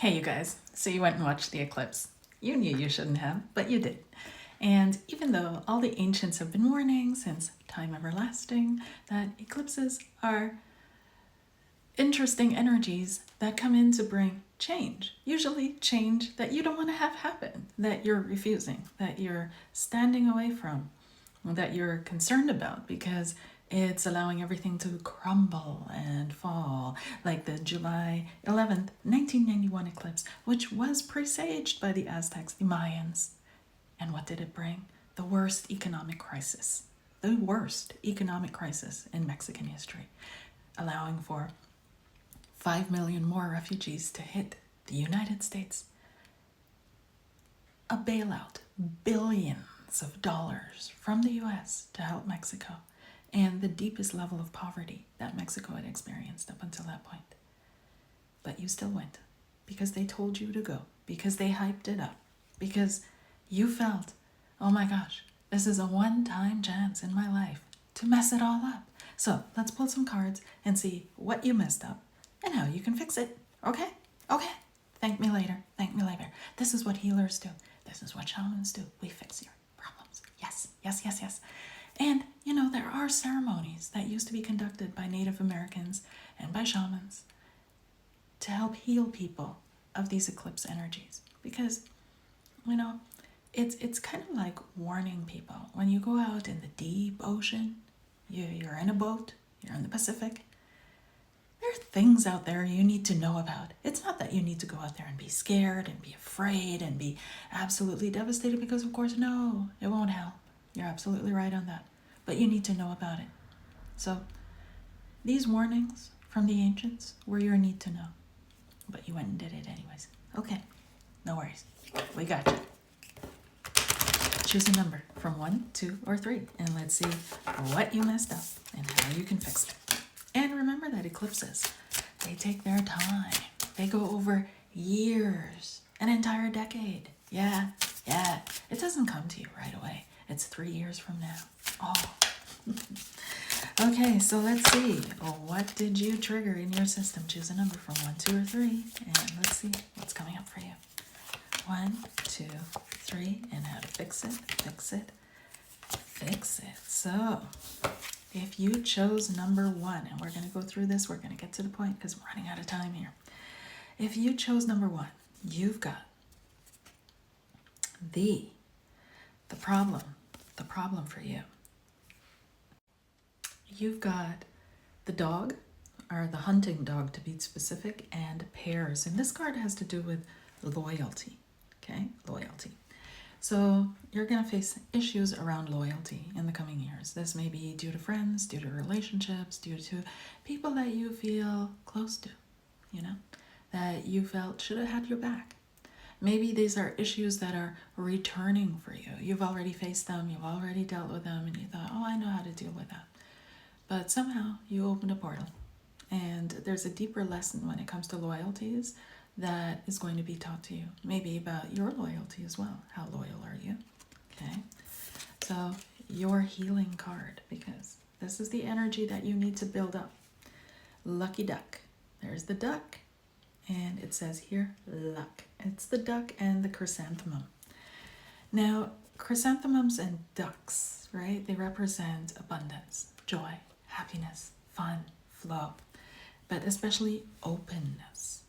Hey, you guys. So you went and watched the eclipse. You knew you shouldn't have, but you did. And even though all the ancients have been warning since time everlasting that eclipses are interesting energies that come in to bring change, usually change that you don't want to have happen, that you're refusing, that you're standing away from, that you're concerned about because it's allowing everything to crumble and fall, like the July 11th, 1991 eclipse, which was presaged by the Aztecs, the Mayans. And what did it bring? The worst economic crisis. The worst economic crisis in Mexican history, allowing for 5 million more refugees to hit the United States. A bailout, billions of dollars from the US to help Mexico, and the deepest level of poverty that Mexico had experienced up until that point. But you still went because they told you to go, because they hyped it up, because you felt, oh my gosh, this is a one-time chance in my life to mess it all up. So let's pull some cards and see what you messed up and how you can fix it. Okay? Okay. Thank me later. Thank me later. This is what healers do. This is what shamans do. We fix your problems. Yes, yes, yes, yes. And, there are ceremonies that used to be conducted by Native Americans and by shamans to help heal people of these eclipse energies. Because, it's kind of like warning people. When you go out in the deep ocean, you're in a boat, you're in the Pacific, there are things out there you need to know about. It's not that you need to go out there and be scared and be afraid and be absolutely devastated because, of course, no, it won't help. You're absolutely right on that. But you need to know about it. So these warnings from the ancients were your need to know. But you went and did it anyways. Okay, no worries. We got you. Choose a number from 1, 2, or 3, and let's see what you messed up and how you can fix it. And remember that eclipses, they take their time. They go over years, an entire decade. Yeah. It doesn't come to you right away. It's 3 years from now. Oh. Okay, so let's see. What did you trigger in your system? Choose a number from 1, 2, or 3, and let's see what's coming up for you. 1, 2, 3, and how to fix it. So, if you chose number 1, and we're going to go through this, we're going to get to the point because we're running out of time here. If you chose number 1, you've got the problem for you. You've got the dog, or the hunting dog to be specific, and pairs. And this card has to do with loyalty, okay? Loyalty. So you're going to face issues around loyalty in the coming years. This may be due to friends, due to relationships, due to people that you feel close to, that you felt should have had your back. Maybe these are issues that are returning for you. You've already faced them, you've already dealt with them, and you thought, oh, I know how to deal with that. But somehow you opened a portal, and there's a deeper lesson when it comes to loyalties that is going to be taught to you. Maybe about your loyalty as well. How loyal are you? Okay. So your healing card, because this is the energy that you need to build up. Lucky duck. There's the duck. And it says here, luck. It's the duck and the chrysanthemum. Now, chrysanthemums and ducks, right? They represent abundance, joy, happiness, fun, flow, but especially openness.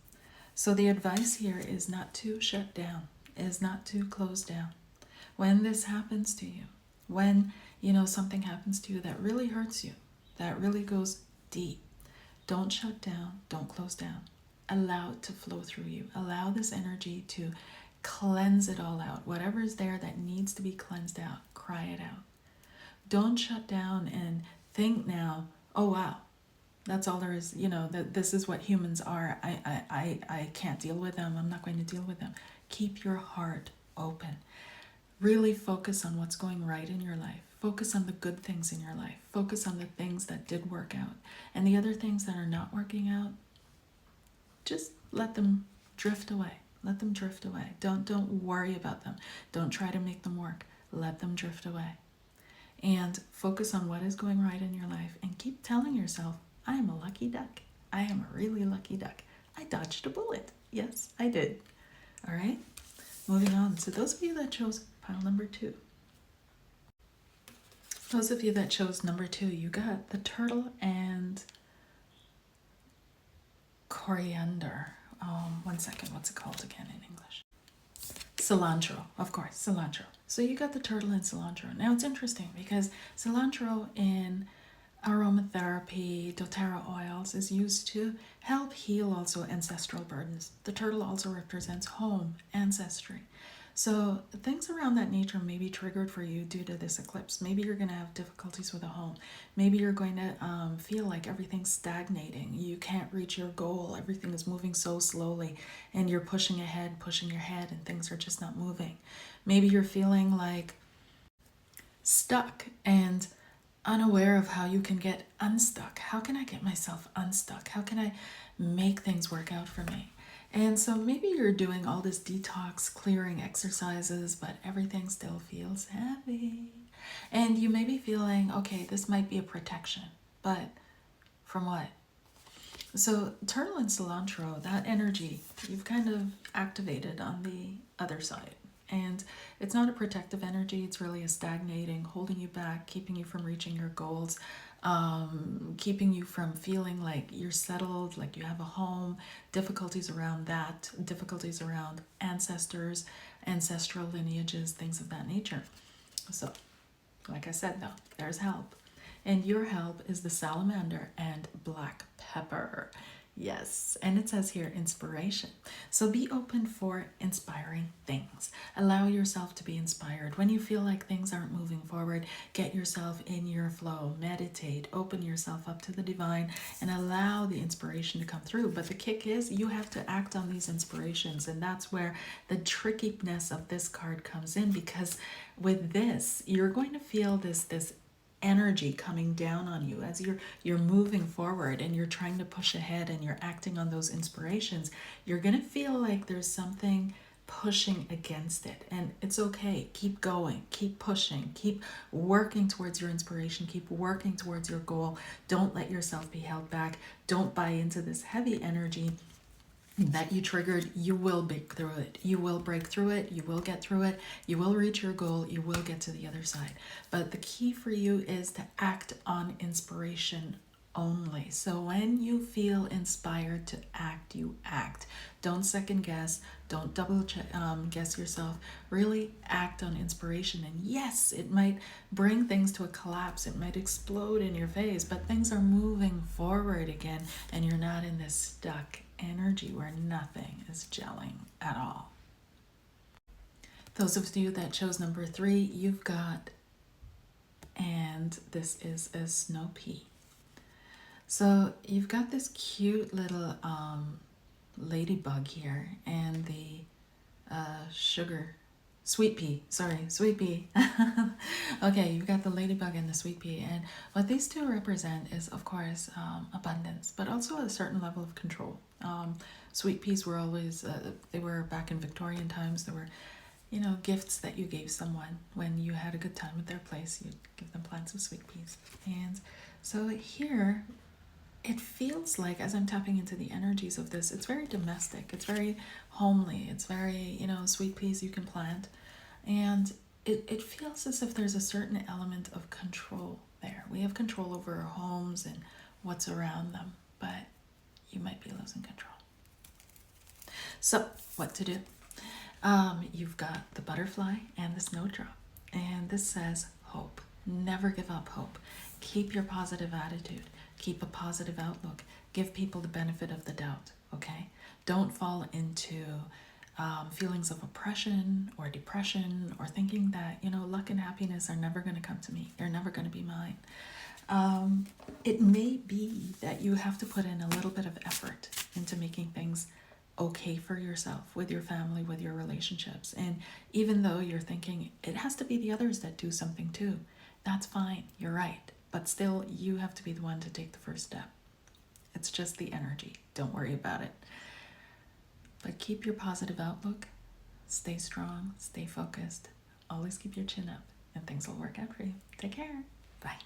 So the advice here is not to shut down, is not to close down. When this happens to you, when, something happens to you that really hurts you, that really goes deep, don't shut down, don't close down. Allow it to flow through you. Allow this energy to cleanse it all out. Whatever is there that needs to be cleansed out, cry it out. Don't shut down and think now, oh wow, that's all there is, that this is what humans are. I can't deal with them. I'm not going to deal with them. Keep your heart open. Really focus on what's going right in your life. Focus on the good things in your life. Focus on the things that did work out. And the other things that are not working out, just let them drift away. Let them drift away. Don't worry about them. Don't try to make them work. Let them drift away. And focus on what is going right in your life and keep telling yourself, I am a lucky duck. I am a really lucky duck. I dodged a bullet. Yes, I did. All right, moving on. So those of you that chose pile number 2. Those of you that chose number 2, you got the turtle and coriander. One second, what's it called again in English? Cilantro, of course, cilantro. So you got the turtle and cilantro. Now it's interesting because cilantro in aromatherapy, doTERRA oils is used to help heal also ancestral burdens. The turtle also represents home, ancestry. So things around that nature may be triggered for you due to this eclipse. Maybe you're going to have difficulties with a home. Maybe you're going to feel like everything's stagnating. You can't reach your goal. Everything is moving so slowly and you're pushing ahead, pushing your head, and things are just not moving. Maybe you're feeling like stuck and unaware of how you can get unstuck. How can I get myself unstuck? How can I make things work out for me? And so maybe you're doing all this detox clearing exercises, but everything still feels heavy. And you may be feeling, okay, this might be a protection, but from what? So turtle and cilantro, that energy, you've kind of activated on the other side. And it's not a protective energy, it's really a stagnating, holding you back, keeping you from reaching your goals, keeping you from feeling like you're settled, like you have a home, difficulties around that, difficulties around ancestors, ancestral lineages, things of that nature. So, like I said, though, there's help. And your help is the salamander and black pepper. Yes, and it says here inspiration. So be open for inspiring things. Allow yourself to be inspired. When you feel like things aren't moving forward, get yourself in your flow, meditate, open yourself up to the divine, and allow the inspiration to come through. But the kick is you have to act on these inspirations, and that's where the trickiness of this card comes in, because with this, you're going to feel this energy coming down on you as you're moving forward and you're trying to push ahead and you're acting on those inspirations. You're going to feel like there's something pushing against it, and it's okay. Keep going, keep pushing, keep working towards your inspiration, keep working towards your goal. Don't let yourself be held back. Don't buy into this heavy energy that you triggered. You will break through it. You will break through it. You will get through it. You will reach your goal. You will get to the other side. But the key for you is to act on inspiration only. So when you feel inspired to act, you act. Don't second guess. Don't double guess yourself. Really act on inspiration. And yes, it might bring things to a collapse. It might explode in your face, but things are moving forward again, and you're not in this stuck energy where nothing is gelling at all. Those of you that chose number 3, you've got, and this is a snow pea. So you've got this cute little ladybug here, and the sweet pea. Okay, you've got the ladybug and the sweet pea, and what these two represent is, of course, abundance, but also a certain level of control. Sweet peas were always, they were back in Victorian times, there were, gifts that you gave someone when you had a good time at their place. You'd give them plants of sweet peas. And so here, it feels like, as I'm tapping into the energies of this, it's very domestic, it's very homely, it's very, sweet peas you can plant. And it feels as if there's a certain element of control there. We have control over our homes and what's around them, but you might be losing control. So, what to do? You've got the butterfly and the snowdrop, and this says hope. Never give up hope. Keep your positive attitude. Keep a positive outlook. Give people the benefit of the doubt, okay? Don't fall into feelings of oppression or depression, or thinking that, luck and happiness are never going to come to me. They're never going to be mine. It may be that you have to put in a little bit of effort into making things okay for yourself, with your family, with your relationships. And even though you're thinking it has to be the others that do something too, that's fine. You're right. But still, you have to be the one to take the first step. It's just the energy. Don't worry about it. But keep your positive outlook. Stay strong. Stay focused. Always keep your chin up, and things will work out for you. Take care. Bye.